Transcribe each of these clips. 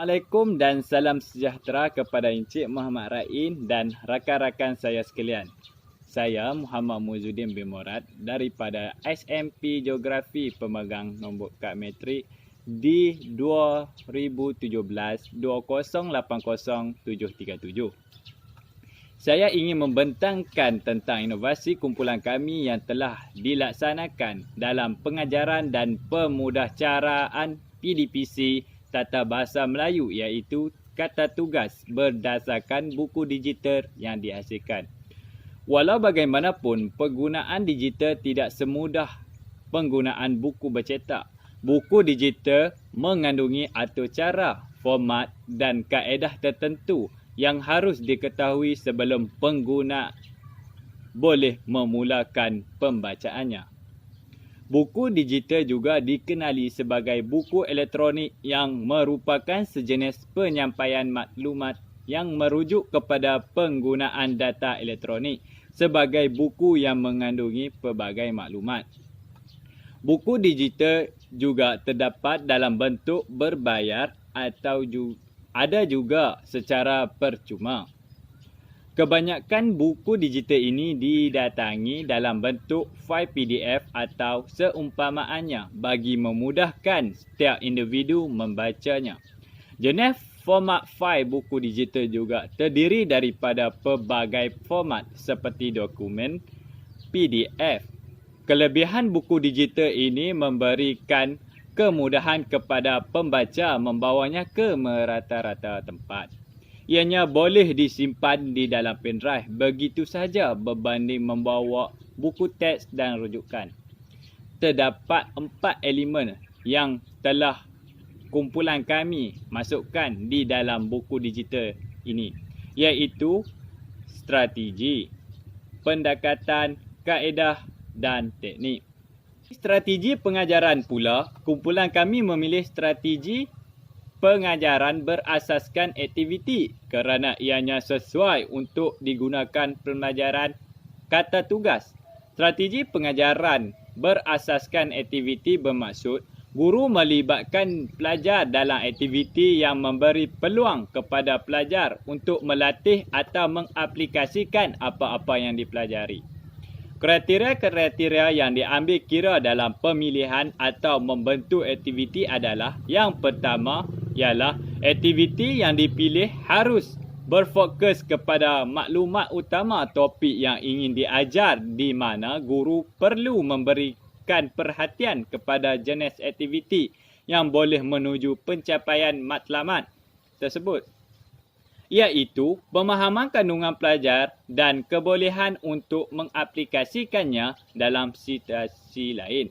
Assalamualaikum dan salam sejahtera kepada Encik Muhammad Rain dan rakan-rakan saya sekalian. Saya Muhammad Muizuddin bin Murad daripada SMP Geografi pemegang nombor kad metrik di 2017-2080737. Saya ingin membentangkan tentang inovasi kumpulan kami yang telah dilaksanakan dalam pengajaran dan pemudahcaraan PDPC Tata Bahasa Melayu, iaitu kata tugas berdasarkan buku digital yang dihasilkan. Walau bagaimanapun, penggunaan digital tidak semudah penggunaan buku bercetak. Buku digital mengandungi atur cara, format dan kaedah tertentu yang harus diketahui sebelum pengguna boleh memulakan pembacaannya. Buku digital juga dikenali sebagai buku elektronik yang merupakan sejenis penyampaian maklumat yang merujuk kepada penggunaan data elektronik sebagai buku yang mengandungi pelbagai maklumat. Buku digital juga terdapat dalam bentuk berbayar atau ada juga secara percuma. Kebanyakan buku digital ini didatangi dalam bentuk fail PDF atau seumpamaannya bagi memudahkan setiap individu membacanya. Jenis format fail buku digital juga terdiri daripada pelbagai format seperti dokumen, PDF. Kelebihan buku digital ini memberikan kemudahan kepada pembaca membawanya ke merata-rata tempat. Ianya boleh disimpan di dalam pendrive begitu sahaja berbanding membawa buku teks dan rujukan. Terdapat 4 elemen yang telah kumpulan kami masukkan di dalam buku digital ini, iaitu strategi, pendekatan, kaedah dan teknik. Strategi pengajaran pula, kumpulan kami memilih strategi pengajaran berasaskan aktiviti kerana ianya sesuai untuk digunakan pembelajaran kata tugas. Strategi pengajaran berasaskan aktiviti bermaksud guru melibatkan pelajar dalam aktiviti yang memberi peluang kepada pelajar untuk melatih atau mengaplikasikan apa-apa yang dipelajari. Kriteria-kriteria yang diambil kira dalam pemilihan atau membentuk aktiviti adalah: yang pertama ialah aktiviti yang dipilih harus berfokus kepada maklumat utama topik yang ingin diajar, di mana guru perlu memberikan perhatian kepada jenis aktiviti yang boleh menuju pencapaian matlamat tersebut, iaitu pemahaman kandungan pelajar dan kebolehan untuk mengaplikasikannya dalam situasi lain.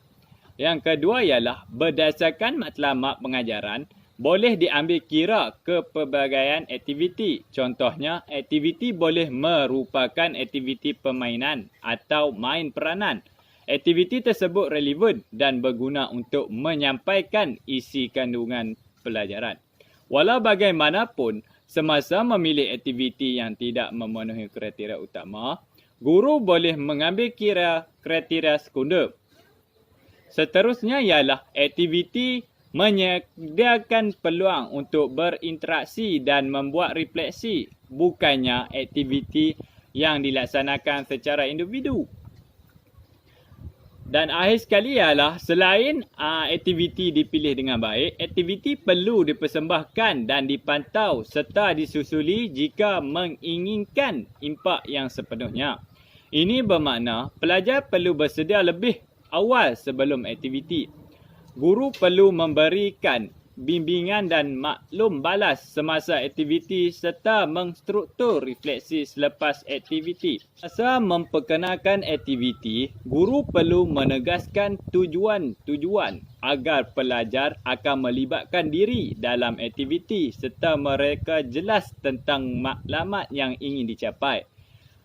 Yang kedua ialah berdasarkan matlamat pengajaran boleh diambil kira kepelbagaian aktiviti. Contohnya, aktiviti boleh merupakan aktiviti permainan atau main peranan. Aktiviti tersebut relevan dan berguna untuk menyampaikan isi kandungan pelajaran. Walau bagaimanapun, semasa memilih aktiviti yang tidak memenuhi kriteria utama, guru boleh mengambil kira kriteria sekunder. Seterusnya ialah aktiviti menyediakan peluang untuk berinteraksi dan membuat refleksi, bukannya aktiviti yang dilaksanakan secara individu. Dan akhir sekali ialah selain aktiviti dipilih dengan baik, aktiviti perlu dipersembahkan dan dipantau serta disusuli jika menginginkan impak yang sepenuhnya. Ini bermakna pelajar perlu bersedia lebih awal sebelum aktiviti. Guru perlu memberikan bimbingan dan maklum balas semasa aktiviti serta mengstruktur refleksi selepas aktiviti. Semasa memperkenalkan aktiviti, guru perlu menegaskan tujuan-tujuan agar pelajar akan melibatkan diri dalam aktiviti serta mereka jelas tentang maklumat yang ingin dicapai.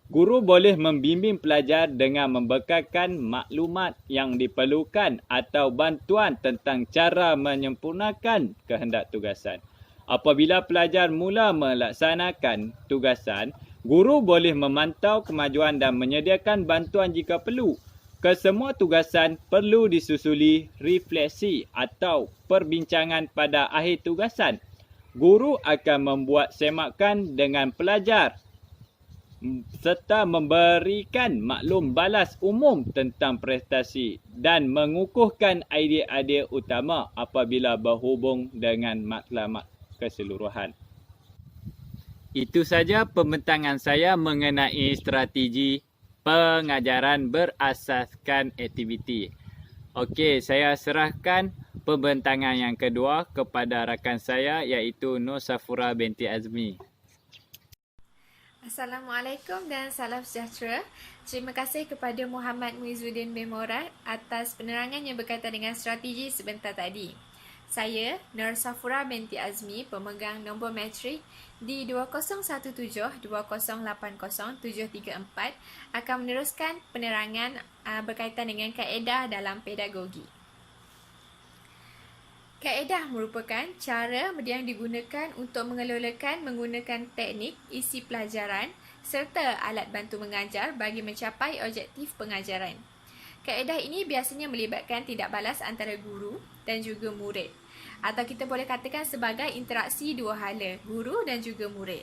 Guru boleh membimbing pelajar dengan membekalkan maklumat yang diperlukan atau bantuan tentang cara menyempurnakan kehendak tugasan. Apabila pelajar mula melaksanakan tugasan, guru boleh memantau kemajuan dan menyediakan bantuan jika perlu. Kesemua tugasan perlu disusuli refleksi atau perbincangan pada akhir tugasan. Guru akan membuat semakan dengan pelajar serta memberikan maklum balas umum tentang prestasi dan mengukuhkan idea-idea utama apabila berhubung dengan matlamat keseluruhan. Itu saja pembentangan saya mengenai strategi pengajaran berasaskan aktiviti. Okey, saya serahkan pembentangan yang kedua kepada rakan saya iaitu Nur Safura binti Azmi. Assalamualaikum dan salam sejahtera. Terima kasih kepada Muhammad Muizuddin bin Morad atas penerangan yang berkaitan dengan strategi sebentar tadi. Saya, Nur Safura binti Azmi, pemegang nombor matrik di 2017-2080734 akan meneruskan penerangan berkaitan dengan kaedah dalam pedagogi. Kaedah merupakan cara yang digunakan untuk mengelolakan menggunakan teknik, isi pelajaran serta alat bantu mengajar bagi mencapai objektif pengajaran. Kaedah ini biasanya melibatkan tindak balas antara guru dan juga murid, atau kita boleh katakan sebagai interaksi dua hala, guru dan juga murid.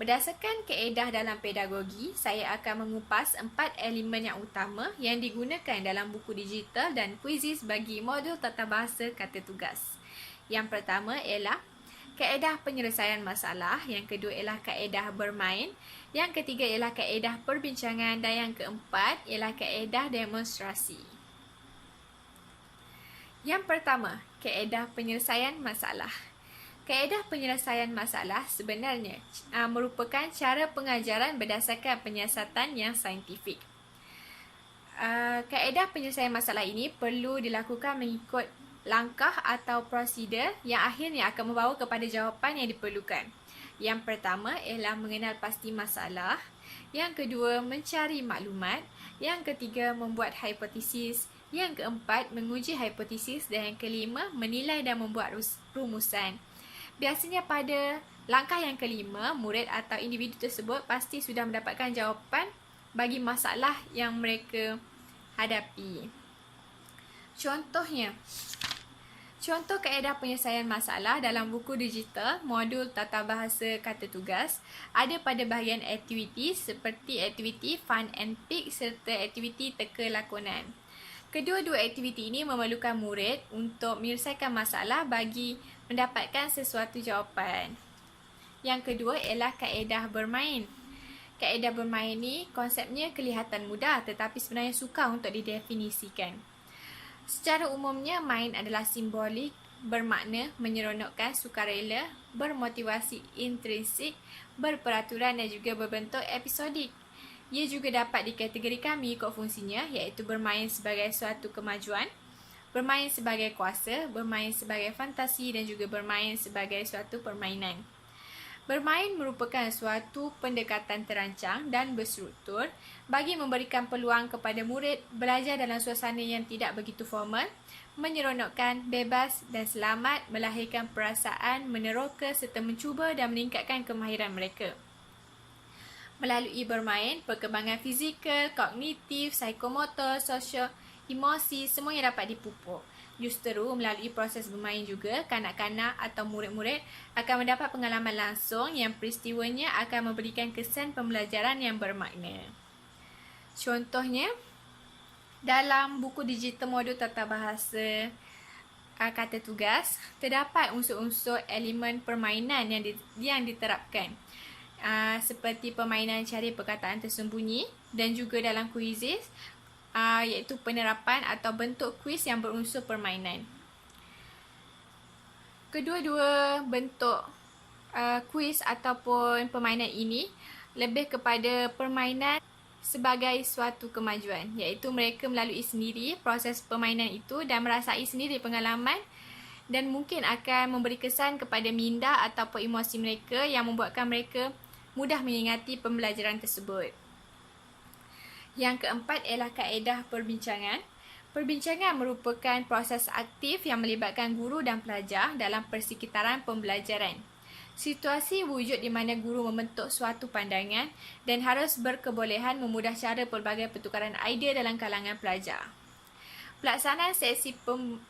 Berdasarkan kaedah dalam pedagogi, saya akan mengupas 4 elemen yang utama yang digunakan dalam buku digital dan kuisis bagi modul tata bahasa kata tugas. Yang pertama ialah kaedah penyelesaian masalah, yang kedua ialah kaedah bermain, yang ketiga ialah kaedah perbincangan dan yang keempat ialah kaedah demonstrasi. Yang pertama, kaedah penyelesaian masalah. Kaedah penyelesaian masalah sebenarnya merupakan cara pengajaran berdasarkan penyiasatan yang saintifik. Kaedah penyelesaian masalah ini perlu dilakukan mengikut langkah atau prosedur yang akhirnya akan membawa kepada jawapan yang diperlukan. Yang pertama ialah mengenal pasti masalah. Yang kedua, mencari maklumat. Yang ketiga, membuat hipotesis. Yang keempat, menguji hipotesis. Dan yang kelima, menilai dan membuat rumusan. Biasanya pada langkah yang kelima, murid atau individu tersebut pasti sudah mendapatkan jawapan bagi masalah yang mereka hadapi. Contoh kaedah penyelesaian masalah dalam buku digital modul tata bahasa kata tugas ada pada bahagian aktiviti seperti aktiviti fun and pick serta aktiviti teka lakonan. Kedua-dua aktiviti ini memerlukan murid untuk menyelesaikan masalah bagi mendapatkan sesuatu jawapan. Yang kedua ialah kaedah bermain. Kaedah bermain ni konsepnya kelihatan mudah tetapi sebenarnya sukar untuk didefinisikan. Secara umumnya, main adalah simbolik, bermakna, menyeronokkan, sukarela, bermotivasi intrinsik, berperaturan dan juga berbentuk episodik. Ia juga dapat dikategorikan mengikut fungsinya iaitu bermain sebagai suatu kemajuan, bermain sebagai kuasa, bermain sebagai fantasi dan juga bermain sebagai suatu permainan. Bermain merupakan suatu pendekatan terancang dan berstruktur bagi memberikan peluang kepada murid belajar dalam suasana yang tidak begitu formal, menyeronokkan, bebas dan selamat, melahirkan perasaan meneroka serta mencuba dan meningkatkan kemahiran mereka. Melalui bermain, perkembangan fizikal, kognitif, psikomotor, sosial, emosi semuanya dapat dipupuk. Justeru melalui proses bermain juga, kanak-kanak atau murid-murid akan mendapat pengalaman langsung yang peristiwanya akan memberikan kesan pembelajaran yang bermakna. Contohnya, dalam buku digital modul tata bahasa kata tugas, terdapat unsur-unsur elemen permainan yang diterapkan. Seperti permainan cari perkataan tersembunyi dan juga dalam kuisis iaitu penerapan atau bentuk kuis yang berunsur permainan. Kedua-dua bentuk kuis ataupun permainan ini lebih kepada permainan sebagai suatu kemajuan, iaitu mereka melalui sendiri proses permainan itu dan merasai sendiri pengalaman dan mungkin akan memberi kesan kepada minda ataupun emosi mereka yang membuatkan mereka mudah mengingati pembelajaran tersebut. Yang keempat ialah kaedah perbincangan. Perbincangan merupakan proses aktif yang melibatkan guru dan pelajar dalam persekitaran pembelajaran. Situasi wujud di mana guru membentuk suatu pandangan dan harus berkebolehan memudah cara pelbagai pertukaran idea dalam kalangan pelajar. Pelaksanaan sesi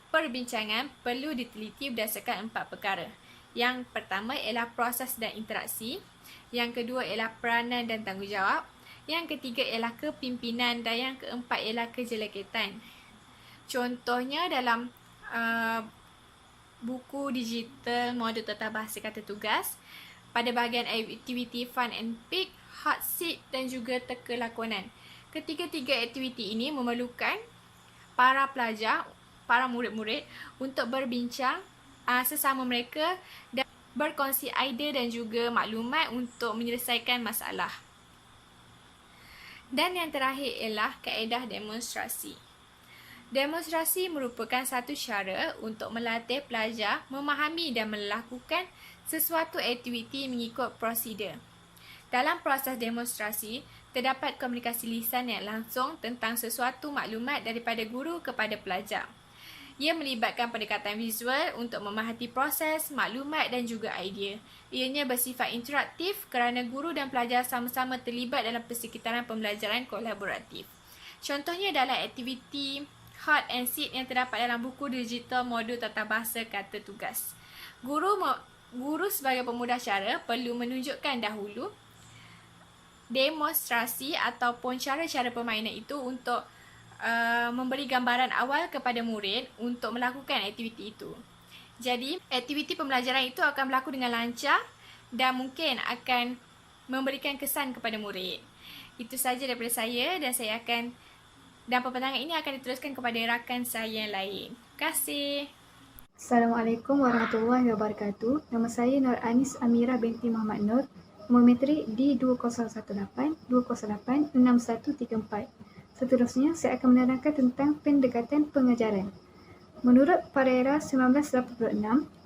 perbincangan perlu diteliti berdasarkan 4 perkara. Yang pertama ialah proses dan interaksi. Yang kedua ialah peranan dan tanggungjawab. Yang ketiga ialah kepimpinan dan yang keempat ialah kejeleketan. Contohnya dalam buku digital modul tata bahasa kata tugas, pada bahagian aktiviti fun and pick, hot seat dan juga teka lakonan. Ketiga-tiga aktiviti ini memerlukan para pelajar, para murid-murid untuk berbincang sesama mereka dan berkongsi idea dan juga maklumat untuk menyelesaikan masalah. Dan yang terakhir ialah kaedah demonstrasi. Demonstrasi merupakan satu cara untuk melatih pelajar memahami dan melakukan sesuatu aktiviti mengikut prosedur. Dalam proses demonstrasi, terdapat komunikasi lisan yang langsung tentang sesuatu maklumat daripada guru kepada pelajar. Ia melibatkan pendekatan visual untuk memerhati proses, maklumat dan juga idea. Ianya bersifat interaktif kerana guru dan pelajar sama-sama terlibat dalam persekitaran pembelajaran kolaboratif. Contohnya dalam aktiviti hot and seat yang terdapat dalam buku digital modul tata bahasa kata tugas. Guru sebagai pemudah cara perlu menunjukkan dahulu demonstrasi ataupun cara-cara permainan itu untuk memberi gambaran awal kepada murid untuk melakukan aktiviti itu. Jadi, aktiviti pembelajaran itu akan berlaku dengan lancar dan mungkin akan memberikan kesan kepada murid. Itu sahaja daripada saya dan peperangan ini akan diteruskan kepada rakan saya yang lain. Terima kasih. Assalamualaikum warahmatullahi wabarakatuh. Nama saya Nur Anis Amira binti Muhammad Nur. Nombor metrik D2018 208 6134. Seterusnya, saya akan menerangkan tentang pendekatan pengajaran. Menurut Pereira 1986,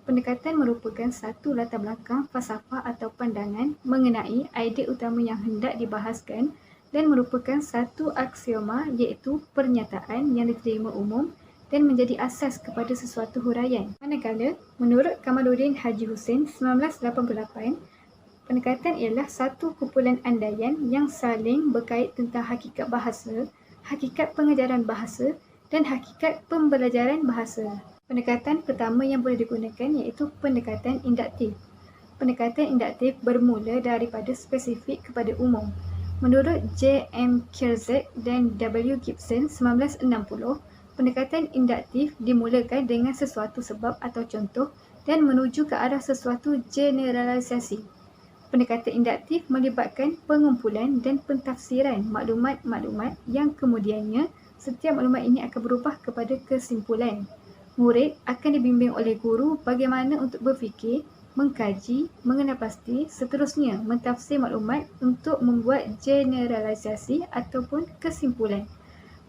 pendekatan merupakan satu latar belakang falsafah atau pandangan mengenai idea utama yang hendak dibahaskan dan merupakan satu aksioma iaitu pernyataan yang diterima umum dan menjadi asas kepada sesuatu huraian. Manakala, menurut Kamaluddin Haji Hussein 1988, pendekatan ialah satu kumpulan andaian yang saling berkait tentang hakikat bahasa, hakikat pengajaran bahasa dan hakikat pembelajaran bahasa. Pendekatan pertama yang boleh digunakan iaitu pendekatan induktif. Pendekatan induktif bermula daripada spesifik kepada umum. Menurut J. M. Kierzek dan W. Gibson 1960, pendekatan induktif dimulakan dengan sesuatu sebab atau contoh dan menuju ke arah sesuatu generalisasi. Pendekatan induktif melibatkan pengumpulan dan pentafsiran maklumat-maklumat yang kemudiannya setiap maklumat ini akan berubah kepada kesimpulan. Murid akan dibimbing oleh guru bagaimana untuk berfikir, mengkaji, mengenal pasti, seterusnya mentafsir maklumat untuk membuat generalisasi ataupun kesimpulan.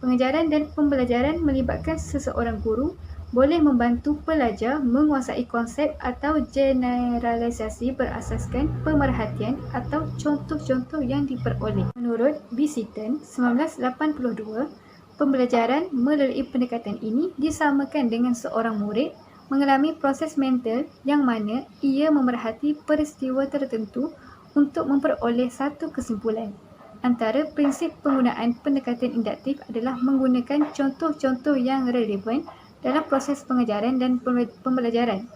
Pengajaran dan pembelajaran melibatkan seseorang guru boleh membantu pelajar menguasai konsep atau generalisasi berasaskan pemerhatian atau contoh-contoh yang diperoleh. Menurut B. Seaton 1982, pembelajaran melalui pendekatan ini disamakan dengan seorang murid mengalami proses mental yang mana ia memerhati peristiwa tertentu untuk memperoleh satu kesimpulan. Antara prinsip penggunaan pendekatan induktif adalah menggunakan contoh-contoh yang relevan dalam proses pengajaran dan pembelajaran.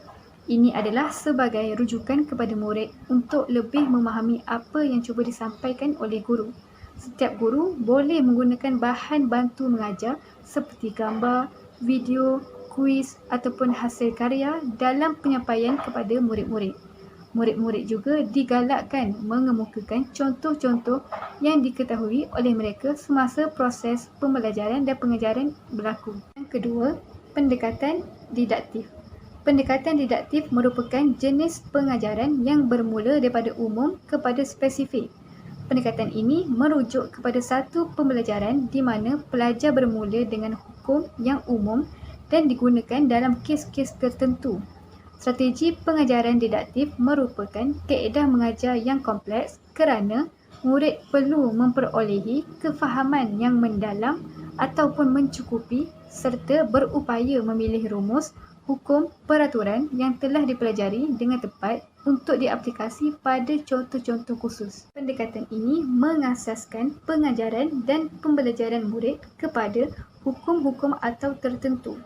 Ini adalah sebagai rujukan kepada murid untuk lebih memahami apa yang cuba disampaikan oleh guru. Setiap guru boleh menggunakan bahan bantu mengajar seperti gambar, video, kuis ataupun hasil karya dalam penyampaian kepada murid-murid. Murid-murid juga digalakkan mengemukakan contoh-contoh yang diketahui oleh mereka semasa proses pembelajaran dan pengajaran berlaku. Yang kedua, pendekatan didaktif. Pendekatan didaktif merupakan jenis pengajaran yang bermula daripada umum kepada spesifik. Pendekatan ini merujuk kepada satu pembelajaran di mana pelajar bermula dengan hukum yang umum dan digunakan dalam kes-kes tertentu. Strategi pengajaran didaktif merupakan kaedah mengajar yang kompleks kerana murid perlu memperolehi kefahaman yang mendalam ataupun mencukupi serta berupaya memilih rumus, hukum, peraturan yang telah dipelajari dengan tepat untuk diaplikasi pada contoh-contoh khusus. Pendekatan ini mengasaskan pengajaran dan pembelajaran murid kepada hukum-hukum atau tertentu.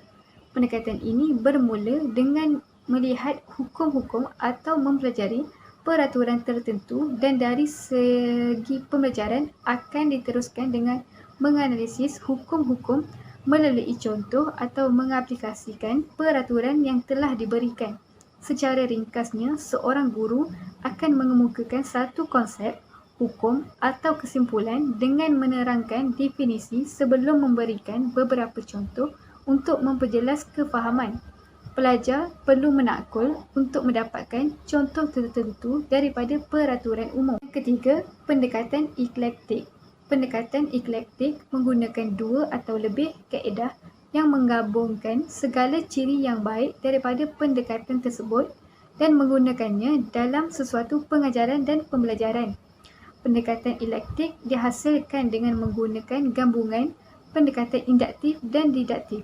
Pendekatan ini bermula dengan melihat hukum-hukum atau mempelajari peraturan tertentu, dan dari segi pembelajaran akan diteruskan dengan menganalisis hukum-hukum melalui contoh atau mengaplikasikan peraturan yang telah diberikan. Secara ringkasnya, seorang guru akan mengemukakan satu konsep, hukum atau kesimpulan dengan menerangkan definisi sebelum memberikan beberapa contoh untuk memperjelas kefahaman. Pelajar perlu menakul untuk mendapatkan contoh tertentu daripada peraturan umum. Ketiga, pendekatan eklektik. Pendekatan eklektik menggunakan dua atau lebih kaedah yang menggabungkan segala ciri yang baik daripada pendekatan tersebut dan menggunakannya dalam sesuatu pengajaran dan pembelajaran. Pendekatan eklektik dihasilkan dengan menggunakan gabungan pendekatan induktif dan diduktif.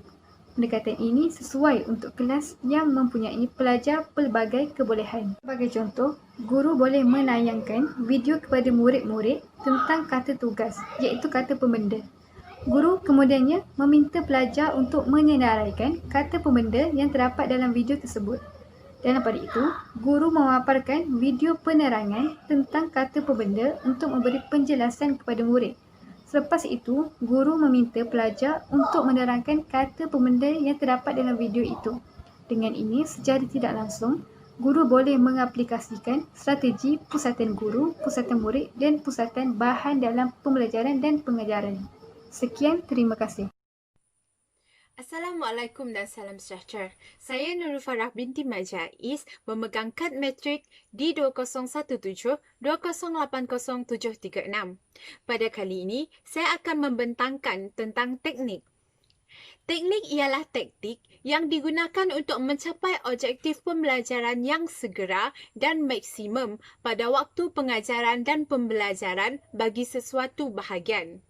Pendekatan ini sesuai untuk kelas yang mempunyai pelajar pelbagai kebolehan. Sebagai contoh, guru boleh menayangkan video kepada murid-murid tentang kata tugas, iaitu kata pembenda. Guru kemudiannya meminta pelajar untuk menyenaraikan kata pembenda yang terdapat dalam video tersebut. Dan pada itu, guru memaparkan video penerangan tentang kata pembenda untuk memberi penjelasan kepada murid. Selepas itu, guru meminta pelajar untuk menerangkan kata pembenda yang terdapat dalam video itu. Dengan ini, secara tidak langsung, guru boleh mengaplikasikan strategi pusatan guru, pusatan murid dan pusatan bahan dalam pembelajaran dan pengajaran. Sekian, terima kasih. Assalamualaikum dan salam sejahtera. Saya Nurul Farah binti Majais memegang kad matrik D2017-2080736. Pada kali ini, saya akan membentangkan tentang teknik. Teknik ialah taktik yang digunakan untuk mencapai objektif pembelajaran yang segera dan maksimum pada waktu pengajaran dan pembelajaran bagi sesuatu bahagian.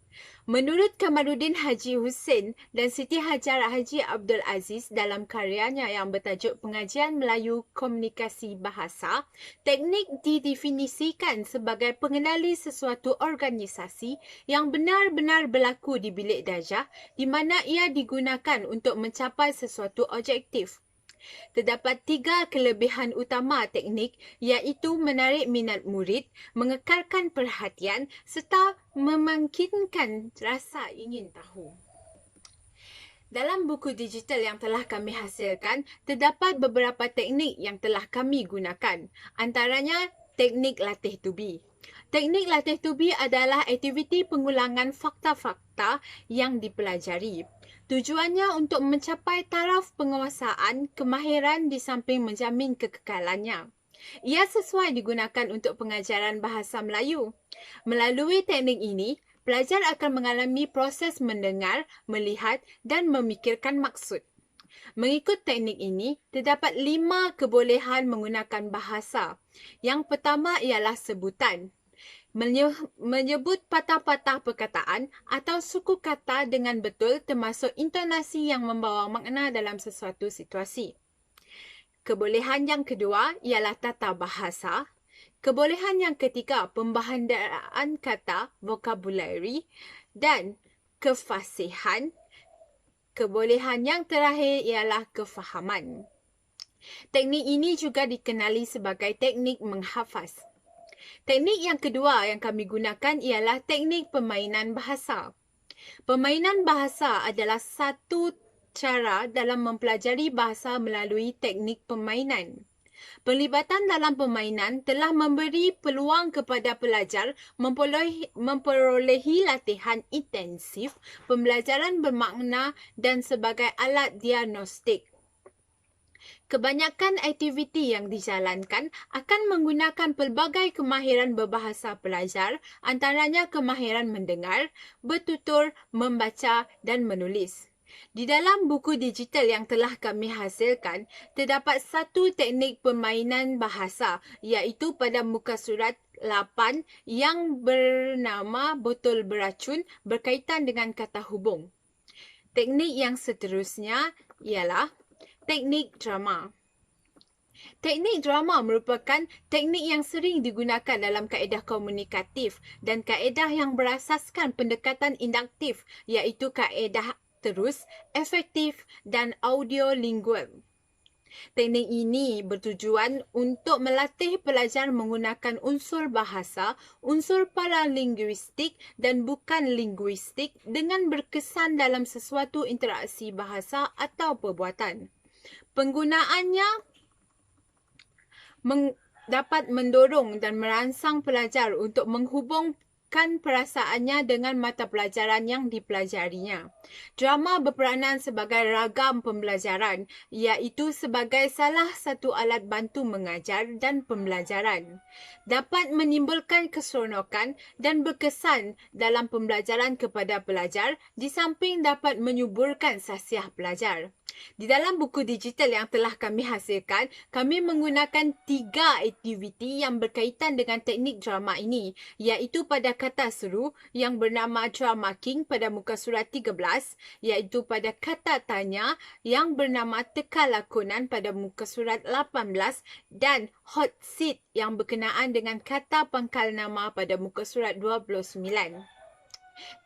Menurut Kamaluddin Haji Hussein dan Siti Hajar Haji Abdul Aziz dalam karyanya yang bertajuk Pengajian Melayu Komunikasi Bahasa, teknik didefinisikan sebagai pengenali sesuatu organisasi yang benar-benar berlaku di bilik darjah di mana ia digunakan untuk mencapai sesuatu objektif. Terdapat 3 kelebihan utama teknik, iaitu menarik minat murid, mengekalkan perhatian serta memangkinkan rasa ingin tahu. Dalam buku digital yang telah kami hasilkan, terdapat beberapa teknik yang telah kami gunakan. Antaranya, teknik latih tubi. Teknik latih tubi adalah aktiviti pengulangan fakta-fakta yang dipelajari. Tujuannya untuk mencapai taraf penguasaan kemahiran di samping menjamin kekekalannya. Ia sesuai digunakan untuk pengajaran bahasa Melayu. Melalui teknik ini, pelajar akan mengalami proses mendengar, melihat dan memikirkan maksud. Mengikut teknik ini, terdapat 5 kebolehan menggunakan bahasa. Yang pertama ialah sebutan. Menyebut patah-patah perkataan atau suku kata dengan betul termasuk intonasi yang membawa makna dalam sesuatu situasi. Kebolehan yang kedua ialah tata bahasa. Kebolehan yang ketiga, pembahandaan kata, vocabulary dan kefasihan. Kebolehan yang terakhir ialah kefahaman. Teknik ini juga dikenali sebagai teknik menghafaz. Teknik yang kedua yang kami gunakan ialah teknik permainan bahasa. Permainan bahasa adalah satu cara dalam mempelajari bahasa melalui teknik permainan. Pelibatan dalam permainan telah memberi peluang kepada pelajar memperolehi latihan intensif, pembelajaran bermakna dan sebagai alat diagnostik. Kebanyakan aktiviti yang dijalankan akan menggunakan pelbagai kemahiran berbahasa pelajar, antaranya kemahiran mendengar, bertutur, membaca dan menulis. Di dalam buku digital yang telah kami hasilkan, terdapat satu teknik permainan bahasa, iaitu pada muka surat 8 yang bernama botol beracun berkaitan dengan kata hubung. Teknik yang seterusnya ialah teknik drama. Teknik drama merupakan teknik yang sering digunakan dalam kaedah komunikatif dan kaedah yang berasaskan pendekatan induktif, iaitu kaedah terus, efektif dan audiolingual. Teknik ini bertujuan untuk melatih pelajar menggunakan unsur bahasa, unsur paralinguistik dan bukan linguistik dengan berkesan dalam sesuatu interaksi bahasa atau perbuatan. Penggunaannya dapat mendorong dan merangsang pelajar untuk menghubungkan perasaannya dengan mata pelajaran yang dipelajarinya. Drama berperanan sebagai ragam pembelajaran, iaitu sebagai salah satu alat bantu mengajar dan pembelajaran. Dapat menimbulkan keseronokan dan berkesan dalam pembelajaran kepada pelajar, di samping dapat menyuburkan sahsiah pelajar. Di dalam buku digital yang telah kami hasilkan, kami menggunakan 3 aktiviti yang berkaitan dengan teknik drama ini, iaitu pada kata seru yang bernama Drama King pada muka surat 13, iaitu pada kata tanya yang bernama Teka Lakonan pada muka surat 18 dan Hot Seat yang berkenaan dengan kata pangkal nama pada muka surat 29.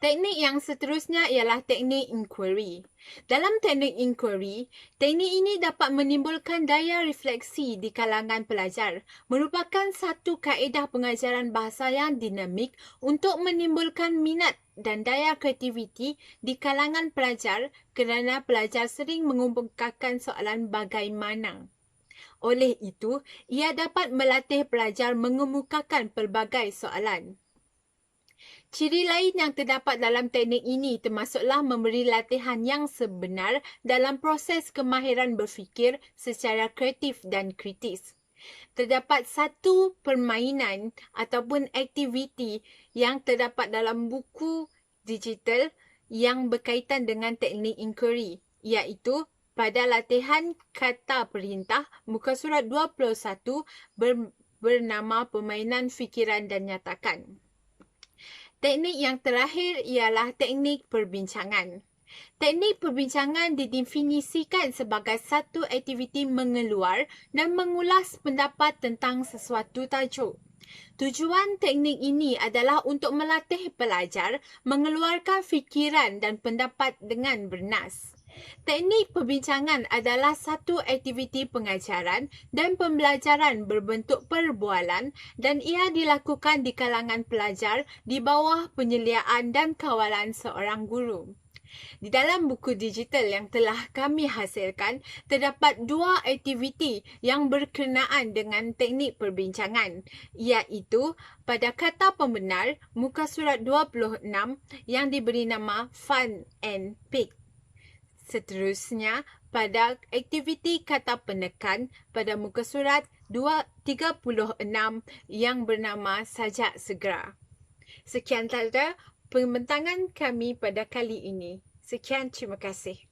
Teknik yang seterusnya ialah teknik inquiry. Dalam teknik inquiry, teknik ini dapat menimbulkan daya refleksi di kalangan pelajar, merupakan satu kaedah pengajaran bahasa yang dinamik untuk menimbulkan minat dan daya kreativiti di kalangan pelajar kerana pelajar sering mengemukakan soalan bagaimana. Oleh itu, ia dapat melatih pelajar mengemukakan pelbagai soalan. Ciri lain yang terdapat dalam teknik ini termasuklah memberi latihan yang sebenar dalam proses kemahiran berfikir secara kreatif dan kritis. Terdapat satu permainan ataupun aktiviti yang terdapat dalam buku digital yang berkaitan dengan teknik inquiry, iaitu pada latihan kata perintah muka surat 21 bernama permainan fikiran dan nyatakan. Teknik yang terakhir ialah teknik perbincangan. Teknik perbincangan didefinisikan sebagai satu aktiviti mengeluar dan mengulas pendapat tentang sesuatu tajuk. Tujuan teknik ini adalah untuk melatih pelajar mengeluarkan fikiran dan pendapat dengan bernas. Teknik perbincangan adalah satu aktiviti pengajaran dan pembelajaran berbentuk perbualan dan ia dilakukan di kalangan pelajar di bawah penyeliaan dan kawalan seorang guru. Di dalam buku digital yang telah kami hasilkan, terdapat 2 aktiviti yang berkenaan dengan teknik perbincangan, iaitu pada kata pembenar muka surat 26 yang diberi nama Fun and Pick. Seterusnya, pada aktiviti kata penekan pada muka surat 36 yang bernama Sajak Segera. Sekian sahaja pembentangan kami pada kali ini. Sekian, terima kasih.